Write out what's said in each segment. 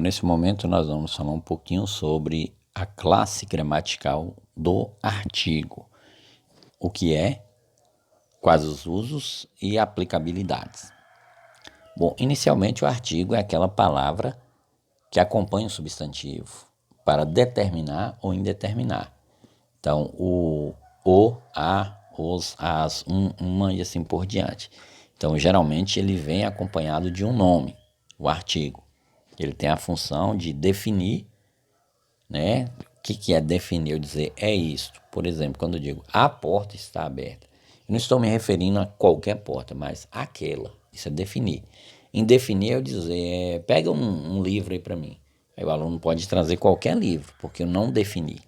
nesse momento nós vamos falar um pouquinho sobre a classe gramatical do artigo. O que é, quais os usos e aplicabilidades. Bom, inicialmente o artigo é aquela palavra que acompanha o substantivo para determinar ou indeterminar. Então, o, a, os, as, uma e assim por diante. Então, geralmente ele vem acompanhado de um nome, o artigo. Ele tem a função de definir, né? O que é definir? Eu dizer é isto. Por exemplo, quando eu digo a porta está aberta, eu não estou me referindo a qualquer porta, mas aquela. Isso é definir. Em definir, eu dizer, pega um livro aí para mim. Aí o aluno pode trazer qualquer livro, porque eu não defini.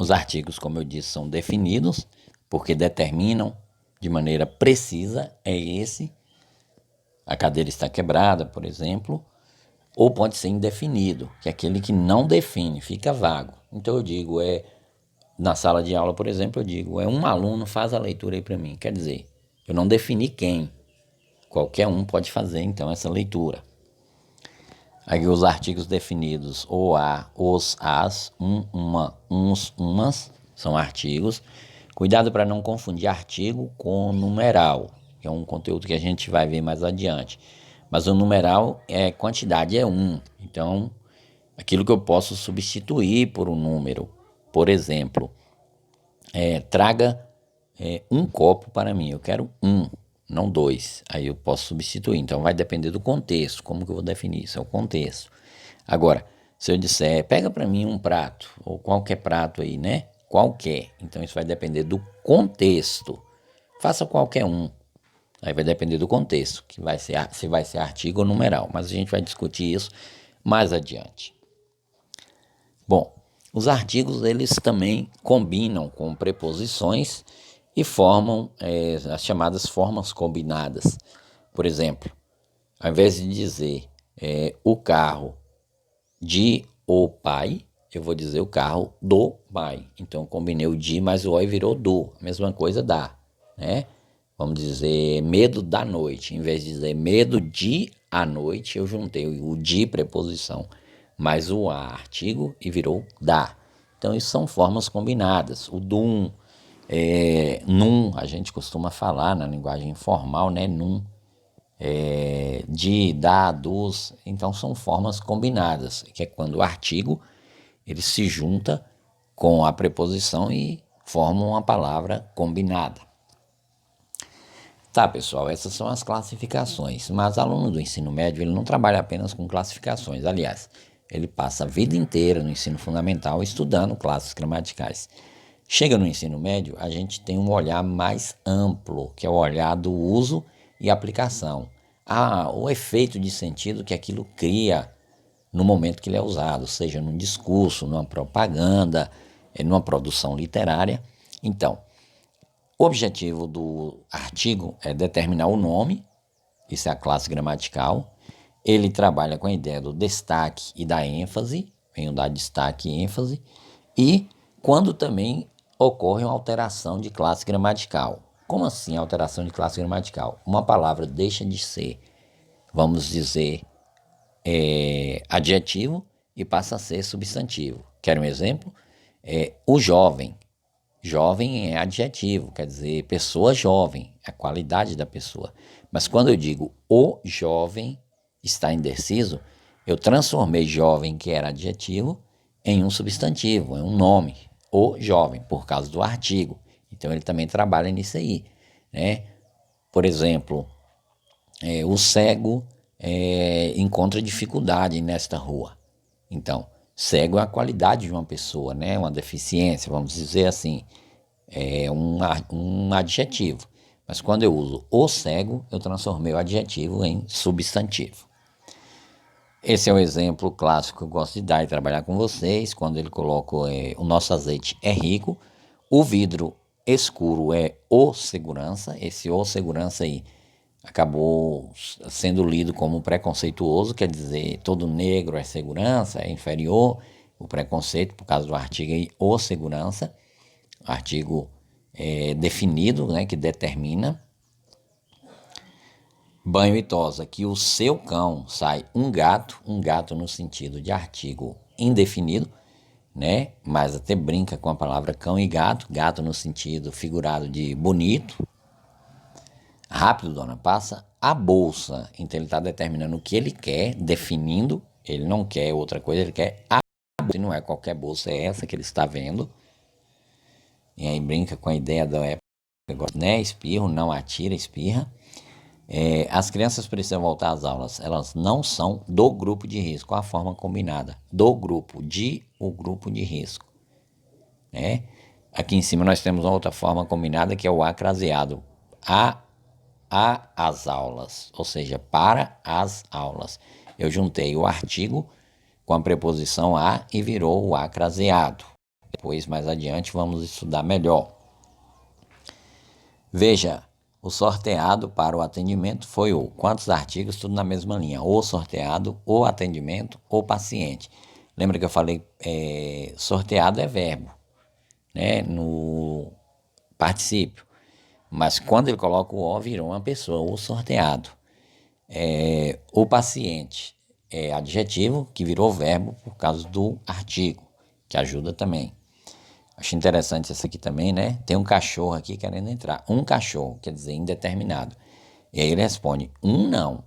Os artigos, como eu disse, são definidos, porque determinam de maneira precisa, é esse. A cadeira está quebrada, por exemplo. Ou pode ser indefinido, que é aquele que não define, fica vago. Então eu digo, na sala de aula, por exemplo, eu digo, um aluno faz a leitura aí para mim. Quer dizer, eu não defini quem. Qualquer um pode fazer, então, essa leitura. Aí os artigos definidos, o, a, os, as, uma, uns, umas, são artigos. Cuidado para não confundir artigo com numeral, que é um conteúdo que a gente vai ver mais adiante. Mas o numeral é quantidade, é um. Então, aquilo que eu posso substituir por um número. Por exemplo, traga um copo para mim. Eu quero um, não dois. Aí eu posso substituir. Então, vai depender do contexto. Como que eu vou definir isso? É o contexto. Agora, se eu disser, pega para mim um prato, ou qualquer prato aí, né? Qualquer. Então, isso vai depender do contexto. Faça qualquer um. Aí vai depender do contexto, que vai ser, se vai ser artigo ou numeral. Mas a gente vai discutir isso mais adiante. Bom, os artigos eles também combinam com preposições e formam as chamadas formas combinadas. Por exemplo, ao invés de dizer o carro de o pai, eu vou dizer o carro do pai. Então, eu combinei o de mais o o e virou do. A mesma coisa dá, né? Vamos dizer medo da noite. Em vez de dizer medo de a noite, eu juntei o de preposição mais o a artigo e virou da. Então, isso são formas combinadas. O dum, num, a gente costuma falar na linguagem informal, né? Num, de, da, dos. Então, são formas combinadas, que é quando o artigo ele se junta com a preposição e forma uma palavra combinada. Tá, pessoal, essas são as classificações, mas o aluno do ensino médio ele não trabalha apenas com classificações. Aliás, ele passa a vida inteira no ensino fundamental estudando classes gramaticais. Chega no ensino médio, a gente tem um olhar mais amplo, que é o olhar do uso e aplicação. O efeito de sentido que aquilo cria no momento que ele é usado, seja num discurso, numa propaganda, numa produção literária. Então, o objetivo do artigo é determinar o nome, isso é a classe gramatical. Ele trabalha com a ideia do destaque e da ênfase, venho dar destaque e ênfase, e quando também ocorre uma alteração de classe gramatical. Como assim alteração de classe gramatical? Uma palavra deixa de ser, vamos dizer, adjetivo e passa a ser substantivo. Quer um exemplo? O jovem. Jovem é adjetivo, quer dizer pessoa jovem, a qualidade da pessoa. Mas quando eu digo o jovem está indeciso, eu transformei jovem, que era adjetivo, em um substantivo, em um nome, o jovem, por causa do artigo. Então ele também trabalha nisso aí, né? Por exemplo, o cego encontra dificuldade nesta rua. Então, cego é a qualidade de uma pessoa, né? Uma deficiência, vamos dizer assim, é um adjetivo. Mas quando eu uso o cego, eu transformei o adjetivo em substantivo. Esse é o exemplo clássico que eu gosto de dar e trabalhar com vocês. Quando ele coloca o nosso azeite é rico, o vidro escuro é o segurança. Esse o segurança aí acabou sendo lido como preconceituoso, quer dizer, todo negro é segurança, é inferior. O preconceito, por causa do artigo aí, o segurança, artigo definido, né, que determina. banho e tosa, que o seu cão, sai um gato no sentido de artigo indefinido, né? Mas até brinca com a palavra cão e gato, gato no sentido figurado de bonito. Rápido, dona, passa a bolsa. Então ele está determinando o que ele quer, definindo. Ele não quer outra coisa, ele quer a bolsa. E não é qualquer bolsa, é essa que ele está vendo. E aí brinca com a ideia da época, né? Espirro, não atira, espirra. As crianças precisam voltar às aulas. Elas não são do grupo de risco, a forma combinada. Do grupo, de o grupo de risco. Né? Aqui em cima nós temos uma outra forma combinada que é o acraseado. As aulas, ou seja, para as aulas. Eu juntei o artigo com a preposição a e virou o acraseado. Depois, mais adiante, vamos estudar melhor. Veja, o sorteado para o atendimento foi o. Quantos artigos? Tudo na mesma linha. O sorteado, o atendimento, o paciente. Lembra que eu falei, sorteado é verbo, né? No particípio. Mas quando ele coloca o O, virou uma pessoa, o sorteado. O paciente é adjetivo, que virou verbo por causa do artigo, que ajuda também. Acho interessante essa aqui também, né? Tem um cachorro aqui querendo entrar. Um cachorro, quer dizer, indeterminado. E aí ele responde, um não,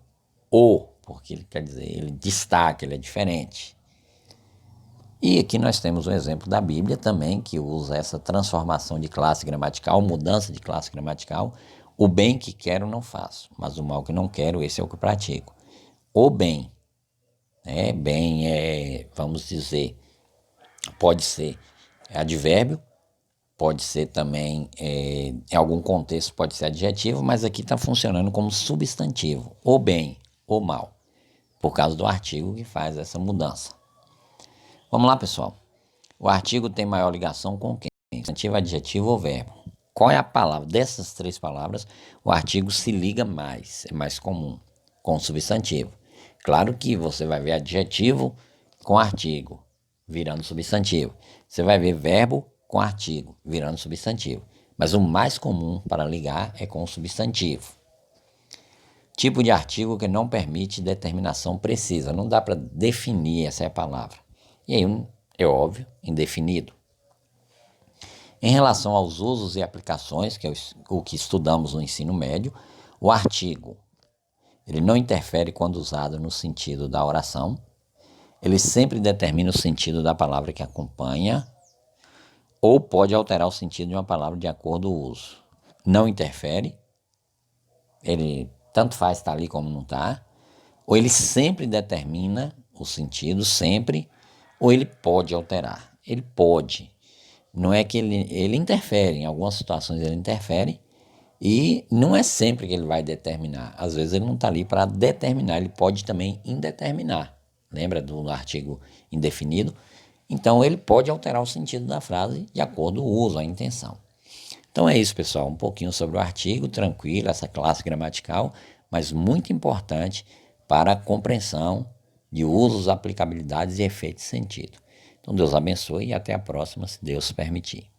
o, porque ele quer dizer, ele destaca, ele é diferente. E aqui nós temos um exemplo da Bíblia também, que usa essa transformação de classe gramatical, mudança de classe gramatical. O bem que quero não faço, mas o mal que não quero, esse é o que pratico. O bem, né? Bem vamos dizer, pode ser advérbio, pode ser também, em algum contexto pode ser adjetivo, mas aqui está funcionando como substantivo. O bem, o mal, por causa do artigo que faz essa mudança. Vamos lá, pessoal. O artigo tem maior ligação com quem? Substantivo, adjetivo ou verbo? Qual é a palavra? Dessas três palavras, o artigo se liga mais, é mais comum, com o substantivo. Claro que você vai ver adjetivo com artigo, virando substantivo. Você vai ver verbo com artigo, virando substantivo. Mas o mais comum para ligar é com o substantivo. Tipo de artigo que não permite determinação precisa. Não dá para definir, essa é a palavra. E aí, é óbvio, indefinido. Em relação aos usos e aplicações, que é o que estudamos no ensino médio, o artigo, ele não interfere quando usado no sentido da oração. Ele sempre determina o sentido da palavra que acompanha, ou pode alterar o sentido de uma palavra de acordo com o uso. Não interfere, ele tanto faz estar ali como não está, ou ele sempre determina o sentido, sempre, ou ele pode alterar. Ele pode. Não é que ele interfere, em algumas situações ele interfere, e não é sempre que ele vai determinar. Às vezes ele não está ali para determinar, ele pode também indeterminar. Lembra do artigo indefinido? Então ele pode alterar o sentido da frase de acordo com o uso, a intenção. Então é isso, pessoal, um pouquinho sobre o artigo, tranquilo, essa classe gramatical, mas muito importante para a compreensão de usos, aplicabilidades e efeitos de sentido. Então Deus abençoe e até a próxima, se Deus permitir.